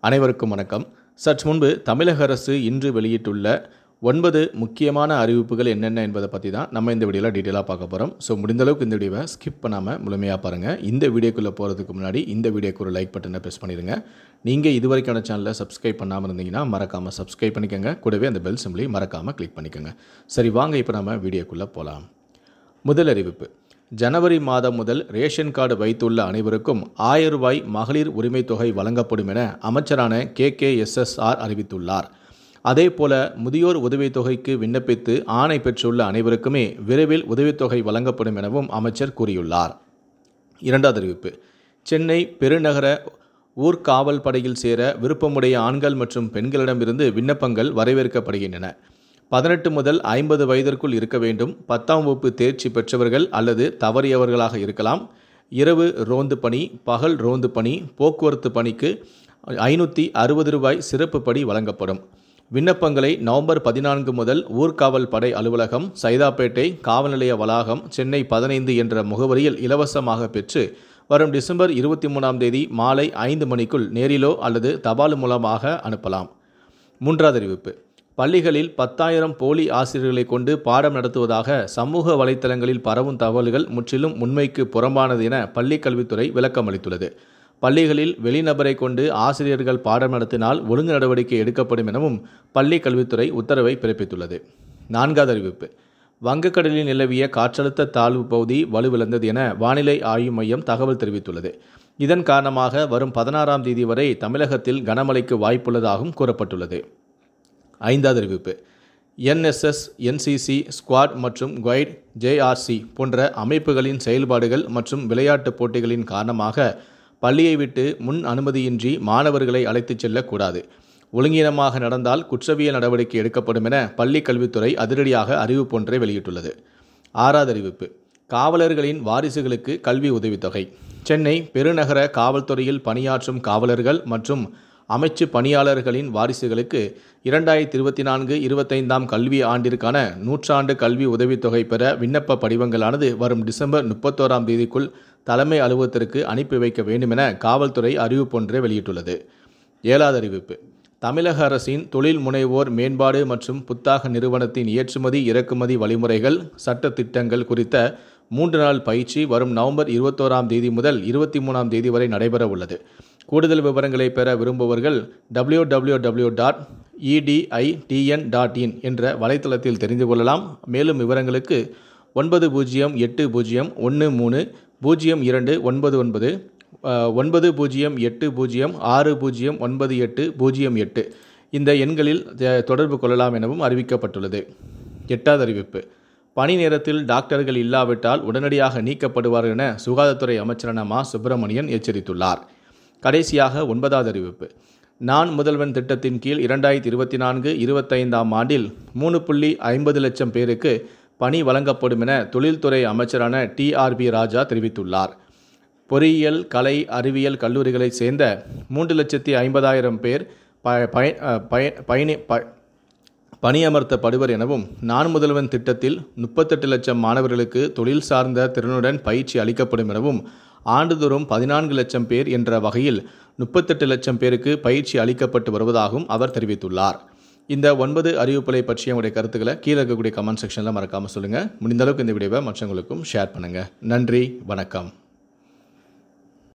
அனைவருக்கும் வணக்கம். சற்று முன்பு தமிழக அரசு இன்று வெளியிட்டுள்ள 9 முக்கியமான அறிவிப்புகள் என்னென்ன என்பதை பற்றி தான் நம்ம இந்த வீடியோவில் டீட்டெயிலாக பார்க்க போகிறோம். ஸோ முடிந்தளவுக்கு இந்த வீடியோவை ஸ்கிப் பண்ணாமல் முழுமையாக பாருங்கள். இந்த வீடியோக்குள்ளே போகிறதுக்கு முன்னாடி இந்த வீடியோக்கு ஒரு லைக் பட்டனை ப்ரெஸ் பண்ணிடுங்க. நீங்கள் இதுவரைக்கான சேனலை சப்ஸ்கிரைப் பண்ணாமல் இருந்தீங்கன்னா மறக்காமல் சப்ஸ்கிரைப் பண்ணிக்கோங்க. கூடவே அந்த பெல் சிம்பிளையும் மறக்காமல் கிளிக் பண்ணிக்கோங்க. சரி, வாங்க இப்போ நம்ம வீடியோக்குள்ளே போகலாம். முதல் அறிவிப்பு: ஜனவரி மாதம் முதல் ரேஷன் கார்டு வைத்துள்ள அனைவருக்கும் ரூபாய் 1000 மகளிர் உரிமை தொகை வழங்கப்படும் என அமைச்சரான KKSSR அறிவித்துள்ளார். அதேபோல முதியோர் உதவித்தொகைக்கு விண்ணப்பித்து ஆணை பெற்றுள்ள அனைவருக்குமே விரைவில் உதவித்தொகை வழங்கப்படும் எனவும் அமைச்சர் கூறியுள்ளார். இரண்டாவது அறிவிப்பு: சென்னை பெருநகர ஊர்காவல் படையில் சேர விருப்பமுடைய ஆண்கள் மற்றும் பெண்களிடமிருந்து விண்ணப்பங்கள் வரவேற்கப்படுகின்றன. 18 முதல் 50 வயதிற்குள் இருக்க வேண்டும். 10ஆம் வகுப்பு தேர்ச்சி பெற்றவர்கள் அல்லது தவறியவர்களாக இருக்கலாம். இரவு ரோந்து பணி, பகல் ரோந்து பணி, போக்குவரத்து பணிக்கு 560 ரூபாய் சிறப்பு படி வழங்கப்படும். விண்ணப்பங்களை நவம்பர் 14 முதல் ஊர்காவல் படை அலுவலகம், சைதாப்பேட்டை காவல் நிலைய வளாகம், சென்னை 15 என்ற முகவரியில் இலவசமாக பெற்று வரும் டிசம்பர் 23ஆம் தேதி மாலை 5 மணிக்குள் நேரிலோ அல்லது தபால் மூலமாக அனுப்பலாம். மூன்றாவது அறிவிப்பு: பள்ளிகளில் 10,000 போலி ஆசிரியர்களை கொண்டு பாடம் நடத்துவதாக சமூக வலைத்தளங்களில் பரவும் தகவல்கள் முற்றிலும் உண்மைக்கு புறம்பானது என பள்ளிக் கல்வித்துறை விளக்கம் அளித்துள்ளது. பள்ளிகளில் வெளிநபரை கொண்டு ஆசிரியர்கள் பாடம் நடத்தினால் ஒழுங்கு நடவடிக்கை எடுக்கப்படும் எனவும் பள்ளிக் கல்வித்துறை உத்தரவை பிறப்பித்துள்ளது. நான்காவது அறிவிப்பு: வங்கக்கடலில் நிலவிய காற்றழுத்த தாழ்வு பகுதி வலுவிழந்தது என வானிலை ஆய்வு மையம் தகவல் தெரிவித்துள்ளது. இதன் காரணமாக வரும் 16ஆம் தேதி வரை தமிழகத்தில் கனமழைக்கு வாய்ப்புள்ளதாகவும் கூறப்பட்டுள்ளது. ஐந்தாவது அறிவிப்பு: NSS, NCC, ஸ்குவாட் மற்றும் கைட், JRC போன்ற அமைப்புகளின் செயல்பாடுகள் மற்றும் விளையாட்டுப் போட்டிகளின் காரணமாக பள்ளியை விட்டு முன் அனுமதியின்றி மாணவர்களை அழைத்துச் செல்லக்கூடாது. ஒழுங்கீனமாக நடந்தால் குற்றவியல் நடவடிக்கை எடுக்கப்படும் என பள்ளிக் கல்வித்துறை அதிரடியாக அறிவிப்பொன்றை வெளியிட்டுள்ளது. ஆறாவது அறிவிப்பு: காவலர்களின் வாரிசுகளுக்கு கல்வி உதவித்தொகை. சென்னை பெருநகர காவல்துறையில் பணியாற்றும் காவலர்கள் மற்றும் அமைச்சு பணியாளர்களின் வாரிசுகளுக்கு 2024-25ஆம் கல்வி ஆண்டிற்கான நூற்றாண்டு கல்வி உதவித்தொகை பெற விண்ணப்ப படிவங்களானது வரும் டிசம்பர் 31ஆம் தேதிக்குள் தலைமை அலுவலகத்திற்கு அனுப்பி வைக்க வேண்டும் என காவல்துறை அறிவிப்பொன்றை வெளியிட்டுள்ளது. ஏழாவது அறிவிப்பு: தமிழக அரசின் தொழில் முனைவோர் மேம்பாடு மற்றும் புத்தாக்க நிறுவனத்தின் ஏற்றுமதி இறக்குமதி வழிமுறைகள் சட்ட திட்டங்கள் குறித்த 3 நாள் பயிற்சி வரும் நவம்பர் 21ஆம் தேதி முதல் 23ஆம் தேதி வரை நடைபெற உள்ளது. கூடுதல் விவரங்களை பெற விரும்புபவர்கள் www.editn.in என்ற வலைத்தளத்தில் தெரிந்து கொள்ளலாம். மேலும் விவரங்களுக்கு 9081300299 9080609808 இந்த எண்களில் தொடர்பு கொள்ளலாம் எனவும் அறிவிக்கப்பட்டுள்ளது. எட்டாவது அறிவிப்பு: பணி நேரத்தில் டாக்டர்கள் இல்லாவிட்டால் உடனடியாக நீக்கப்படுவார் என சுகாதாரத்துறை அமைச்சரான மா. சுப்பிரமணியன் எச்சரித்துள்ளார். கடைசியாக 9வது அறிவிப்பு: நான் முதல்வன் திட்டத்தின் கீழ் 2024-25ஆம் ஆண்டில் 3.50 லட்சம் பேருக்கு பணி வழங்கப்படும் என தொழில்துறை அமைச்சரான TRB ராஜா தெரிவித்துள்ளார். பொறியியல், கலை, அறிவியல் கல்லூரிகளைச் சேர்ந்த 3,50,000 பேர் பணியமர்த்தப்படுவர் எனவும், நான் முதல்வன் திட்டத்தில் 38 லட்சம் மாணவர்களுக்கு தொழில் சார்ந்த திறனுடன் பயிற்சி அளிக்கப்படும் எனவும், ஆண்டுதோறும் 14 லட்சம் பேர் என்ற வகையில் 38 லட்சம் பேருக்கு பயிற்சி அளிக்கப்பட்டு வருவதாகவும் அவர் தெரிவித்துள்ளார். இந்த 9 அறிவிப்புகளை பற்றிய உங்களுடைய கருத்துக்களை கீழே இருக்கக்கூடிய கமெண்ட் செக்ஷனில் மறக்காமல் சொல்லுங்கள். முடிந்த அளவுக்கு இந்த வீடியோவை மற்றவங்களுக்கும் ஷேர் பண்ணுங்கள். நன்றி, வணக்கம்.